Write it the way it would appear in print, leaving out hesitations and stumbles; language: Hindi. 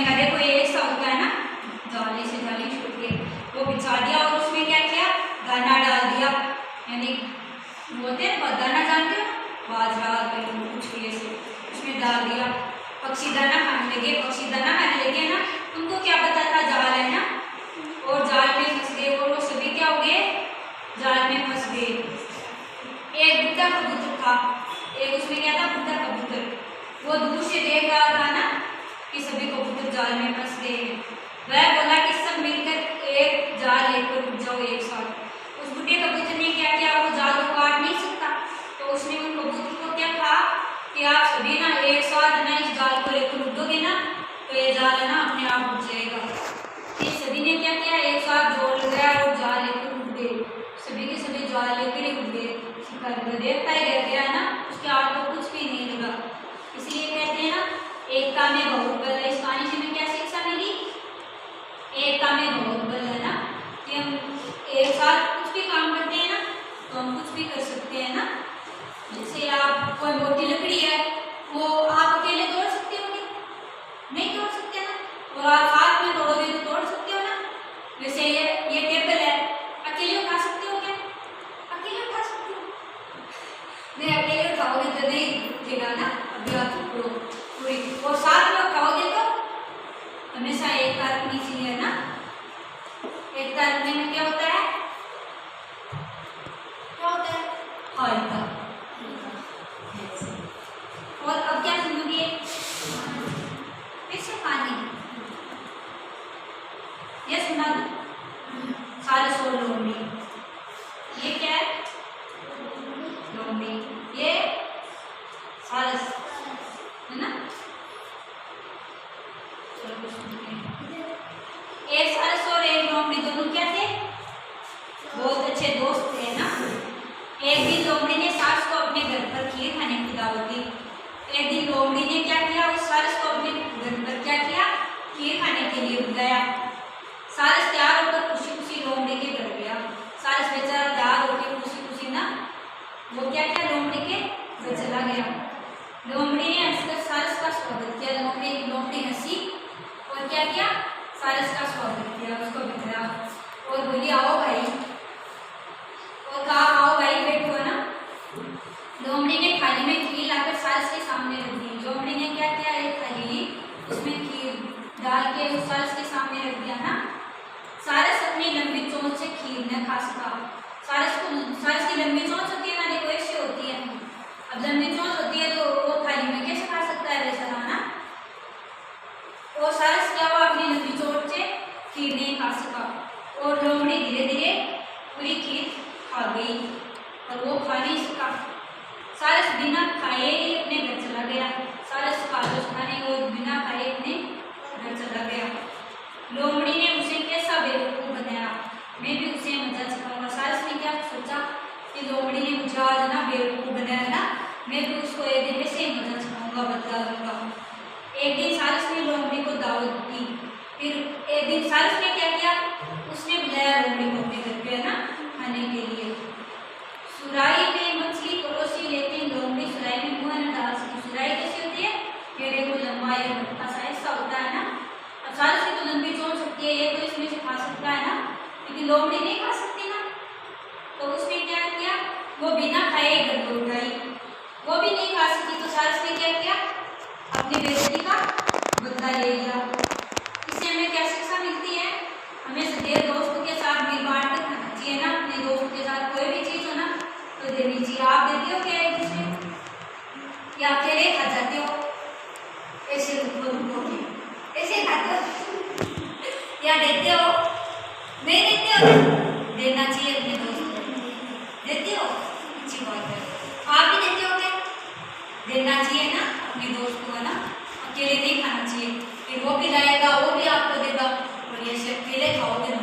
हमने कहा देखो ये ऐसा होता है ना, जाली से जाली छूट के वो बिछा दिया और उसमें क्या किया, दाना डाल दिया, यानी बोलते हैं दाना, जानते हो, बाजरा कुछ भी ऐसे उसमें डाल दिया। पक्षी दाना खाने लगे, पक्षी दाना खाने लगे ना, उनको क्या पता था जाल है ना, और जाल में फंस गए, और वो सभी क्या हो गए, जाल में फंस गए। एक बुढ़ा कबूतर था, एक उसमें क्या था, बुढ़ा कबूतर, वो दूर से देख रहा था ना कि सभी कबूतर जाल में फंस गए। वह बोला कि सब मिलकर एक जाल लेकर उठ जाओ एक साथ। उस बुढ़े कबूतर ने क्या किया, वो जाल को काट नहीं सकता, तो उसने उन कबूतर को क्या कहा कि आप सभी ना एक साथ ना इस जाल को लेकर उठ दोगे ना, तो ये जाल है ना अपने आप उठ जाएगा। ये सभी ने क्या किया, एक साथ जोड़ लगाया और जाल लेकर उठ गए, सभी के सभी जाल लेकर ही उठ गए। देखता ही रह गया ना, उसके हाथ को कुछ भी नहीं लगा। इसलिए कहते हैं ना, एकता में बहुत बल है। इस कहानी से हमें क्या शिक्षा मिली, एकता में बहुत बल है ना, कि हम एक साथ कुछ भी काम करते हैं ना तो हम कुछ भी कर सकते हैं ना। जैसे आप कोई मोटी लकड़ी है, वो आप अकेले तोड़ सकते हो क्या, नहीं तोड़ सकते ना, और आप हाथ में तोड़ोगे तो तोड़ सकते हो ना। वैसे ये टेबल है, अकेले उठा सकते हो क्या, अकेले उठा सकते हो नहीं, अकेले उठाओगे तो नहीं उठेगा ना, अभी आप पूरी, और साथ में उठाओगे तो हमेशा एक तार रखनी चाहिए ना। एक तार रखने में क्या होता है, क्या होता है, हल्का। और अब क्या सुनोगे, फिर से पानी, ये सुना दो, सारे सो लोमड़ी, ये क्या है, लोमड़ी, ये सारस है ना। एक सारस और एक लोमड़ी दोनों क्या थे, बहुत अच्छे दोस्त थे ना। एक दिन लोमड़ी ने सारस को अपने घर पर खीर खाने की दावत दी। एक दिन लोमड़ी ने क्या किया, उस सारस को अपने घर पर क्या किया, खीर खाने के लिए बुलाया। सारस तैयार होकर खुशी खुशी लोमड़ी के घर गया। सारस बेचारा तैयार होकर खुशी खुशी ना, वो क्या किया, लोमड़ी के घर चला गया। लोमड़ी ने हंसकर सारस का स्वागत किया। लोमड़ी हंसी और क्या किया, सारस का स्वागत किया, उसको बिठाया और बोली आओ भाई, और कहा आओ भाई बैठो ना। लोमड़ी ने थाली में खीर लाकर सारस के सामने रख दी। लोमड़ी ने क्या किया, एक थाली उसमें खीर डाल के उस सारस के सामने रख दिया ना। सारस अपनी लंबी चोंच से खीर न खा सका। सारस की लंबी चोंच होती है ना, देखो ऐसी होती है, अब लंबी चोंच होती है तो वो थाली में कैसे खा सकता है वैसा ना। और सारस क्या हुआ, अपनी लंबी चोंच से खीर नहीं खा सका, और लोमड़ी धीरे धीरे पूरी खीर खा गई और वो खा नहीं सका। सारस बिना खाए ही अपने घर चला गया। सारस का खाने और बिना खाए अपने घर चला गया। लोमड़ी ने उसे कैसा बेवकूफ बनाया, मैं भी उसे मजा चखाऊंगा। सारस ने क्या सोचा कि लोमड़ी ने मुझे आज ना बेवकूफ बनाया ना, मैं भी उसको एक दिन ऐसे ही मजा चखाऊंगा, बदला लूंगा। एक दिन सारस ने लोमड़ी को दावत दी। फिर एक दिन सारस ने क्या किया, उसने बुलाया लोमड़ी को अपने घर पे ना खाने के लिए। सुराही में मछली परोसी, लेकिन लोमड़ी सुराही में मुंह न डाल सकी। सुराही कैसी होती है, पेड़े को लंबा या मोटा सा ऐसा होता है ना। अब सारस की तो लंबी चोंच सकती है, ये तो इसमें से खा सकता है ना, लेकिन लोमड़ी नहीं खा सकती ना। तो उसने क्या किया, वो बिना खाए घर को उठाई, वो भी नहीं खा सकी, तो सारस ने क्या किया, अपनी बेइज्जती का बदला ले लिया। इससे हमें क्या शिक्षा मिलती है, हमें सदैव दोस्तों के साथ मिल बांट कर खाना चाहिए ना। अपने दोस्तों के साथ कोई भी चीज़ हो ना तो देनी चाहिए। आप देते हो क्या एक दूसरे को, या अकेले खा जाते हो, ऐसे ऐसे खाते हो या देते हो, नहीं देते हो, देना चाहिए अपने दोस्त को। देते हो, अच्छी बात है। आप भी देते हो क्या, देना चाहिए ना अपने दोस्त को, है ना, अकेले नहीं खाना चाहिए। फिर वो भी लाएगा, वो भी आपको देगा, और ये अकेले खाओगे